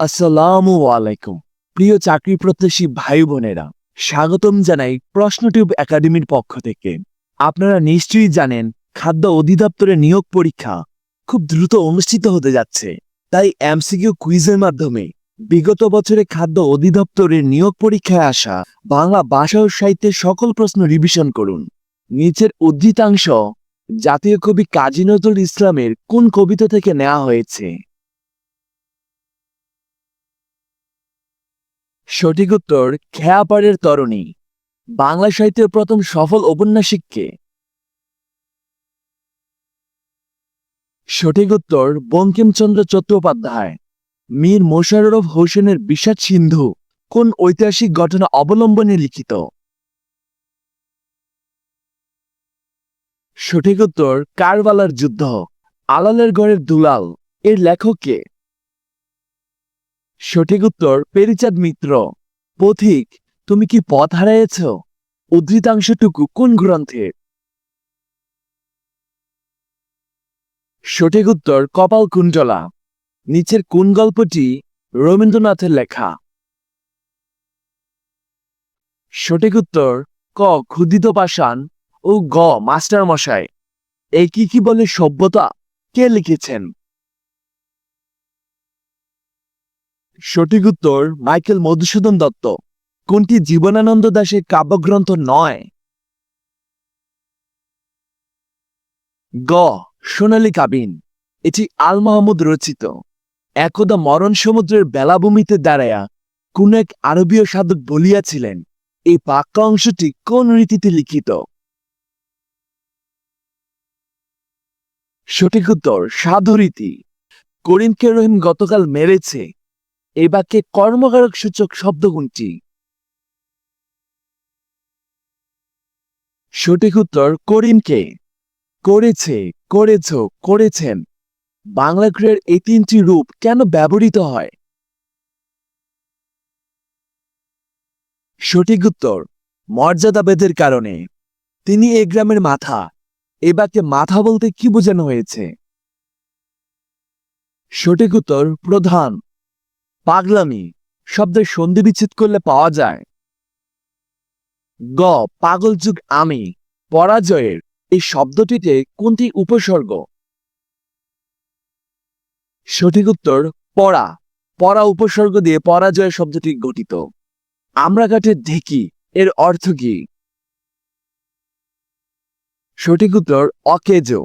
আসসালামু আলাইকুম প্রিয় চাকরি প্রত্যাশী ভাই বোনেরা, স্বাগতম জানাই প্রশ্নটিউব একাডেমির পক্ষ থেকে। আপনারা নিশ্চয়ই জানেন খাদ্য অধিদপ্তরের নিয়োগ পরীক্ষা খুব দ্রুত অনুষ্ঠিত হতে যাচ্ছে। তাই এমসিকিউ কুইজের মাধ্যমে বিগত বছরে খাদ্য অধিদপ্তরের নিয়োগ পরীক্ষায় আসা বাংলা ভাষা ও সাহিত্যের সকল প্রশ্ন রিভিশন করুন। নিচের উদ্ধৃতাংশ জাতীয় কবি কাজী নজরুল ইসলামের কোন কবিতা থেকে নেওয়া হয়েছে? সঠিক উত্তর খেয়াপাড়ের তরণী। বাংলা সাহিত্যের প্রথম সফল ঔপন্যাসিক কে? সঠিক উত্তর বঙ্কিমচন্দ্র চট্টোপাধ্যায়। মীর মোশাররফ হোসেনের বিষাদ সিন্ধু কোন ঐতিহাসিক ঘটনা অবলম্বনে লিখিত? সঠিক উত্তর কারবালার যুদ্ধ। আলালের ঘরের দুলাল এর লেখক কে? সঠিক উত্তর পেরিচাঁদ মিত্র। পথিক, তুমি কি পথ হারিয়েছ উদ্ধৃতাংশটুকু কোন গ্রন্থের? সঠিক উত্তর কপালকুণ্ডলা। নিচের কোন গল্পটি রবীন্দ্রনাথের লেখা? সঠিক উত্তর ক ক্ষুধিত পাষাণ ও গ মাস্টার মশাই। এই কি বলে সভ্যতা কে লিখেছেন? সঠিক উত্তর মাইকেল মধুসূদন দত্ত। কোনটি জীবনানন্দ দাশের কাব্যগ্রন্থ নয়? গ সোনালী কাবিন। এটি আল মাহমুদ রচিত। একদা মরণ সমুদ্রের বেলাভূমিতে দাঁড়াইয়া কোন এক আরবীয় সাধক বলিয়াছিলেন, এই বাক্য অংশটি কোন রীতিতে লিখিত? সঠিক উত্তর সাধুরীতি। করিমকে রহিম গতকাল মেরেছে, এই বাক্যে কর্মকারক সূচক শব্দ কোনটি? সঠিক উত্তর করিমকে। করেছে, করেছ, করেছেন বাংলা ক্রিয়ার এই তিনটি রূপ কেন ব্যবহৃত হয়? সঠিক উত্তর মর্যাদাভেদের কারণে। তিনি এই গ্রামের মাথা, এ বাক্যে মাথা বলতে কি বোঝানো হয়েছে? সঠিক উত্তর প্রধান। পাগলামি শব্দের সন্ধি বিচ্ছেদ করলে পাওয়া যায়। গ পাগল যুগ আমি। পরাজয়ের এই শব্দটিতে কোনটি উপসর্গ? সঠিক উত্তর পরা। পরা উপসর্গ দিয়ে পরাজয় শব্দটি গঠিত। আমরা কাঠের ঢেকি এর অর্থ কি? সঠিক উত্তর অকেজো।